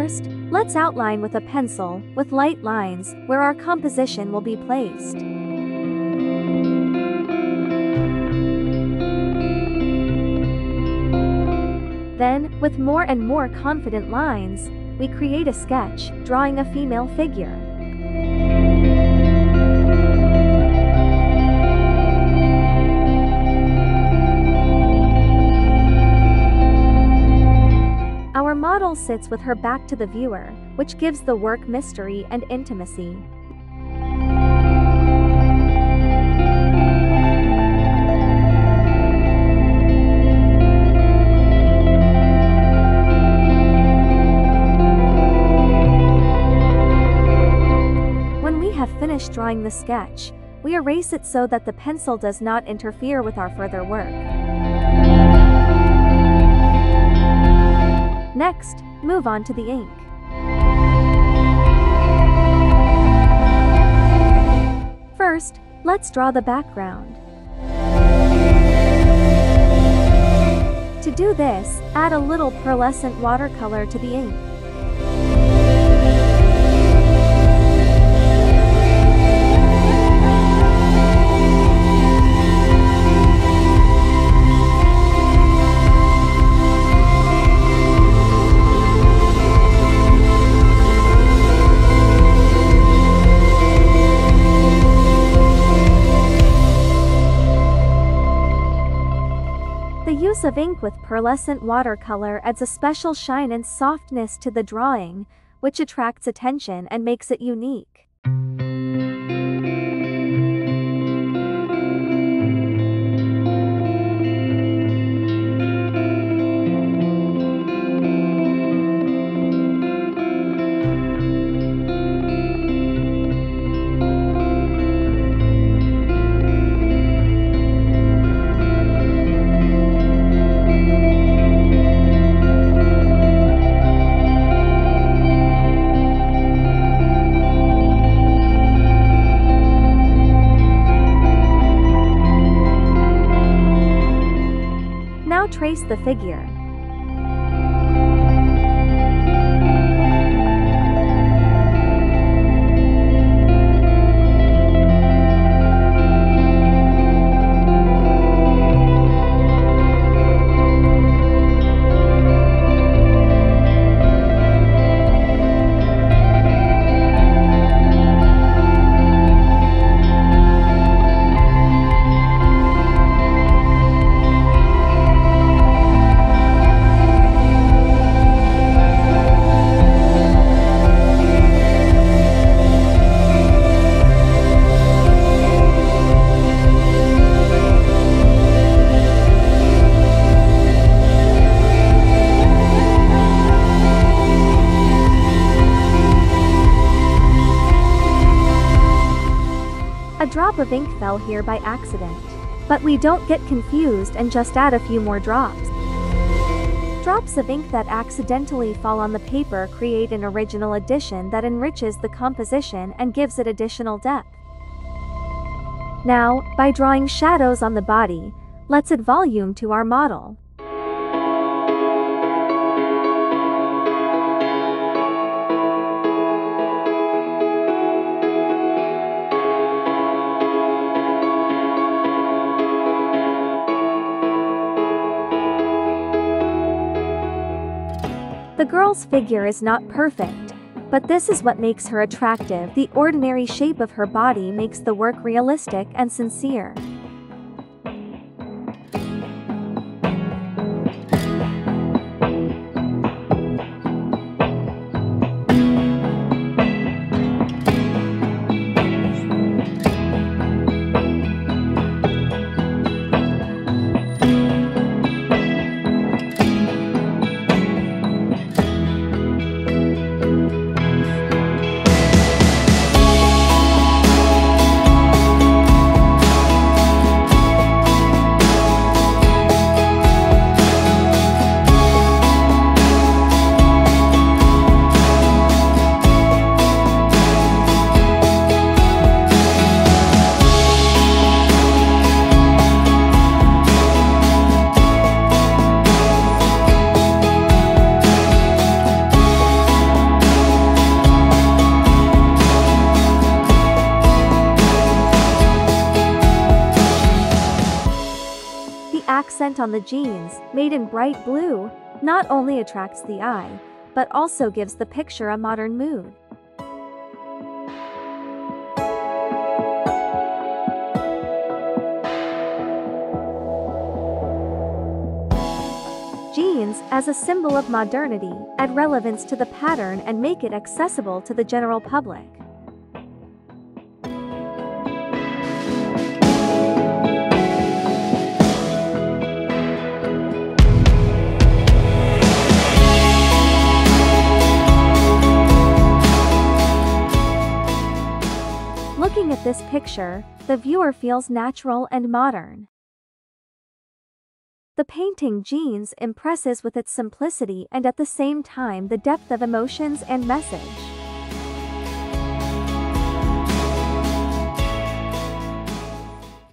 First, let's outline with a pencil, with light lines, where our composition will be placed. Then, with more and more confident lines, we create a sketch, drawing a female figure. Our model sits with her back to the viewer, which gives the work mystery and intimacy. When we have finished drawing the sketch, we erase it so that the pencil does not interfere with our further work. Next, move on to the ink. First, let's draw the background. To do this, add a little pearlescent watercolor to the ink. The use of ink with pearlescent watercolor adds a special shine and softness to the drawing, which attracts attention and makes it unique. Now trace the figure. A drop of ink fell here by accident. But we don't get confused and just add a few more drops. Drops of ink that accidentally fall on the paper create an original addition that enriches the composition and gives it additional depth. Now, by drawing shadows on the body, let's add volume to our model. The girl's figure is not perfect, but this is what makes her attractive. The ordinary shape of her body makes the work realistic and sincere. accent on the jeans, made in bright blue, not only attracts the eye, but also gives the picture a modern mood. Jeans, as a symbol of modernity, add relevance to the pattern and make it accessible to the general public. Looking at this picture, the viewer feels natural and modern. The painting Jeans impresses with its simplicity and at the same time the depth of emotions and message.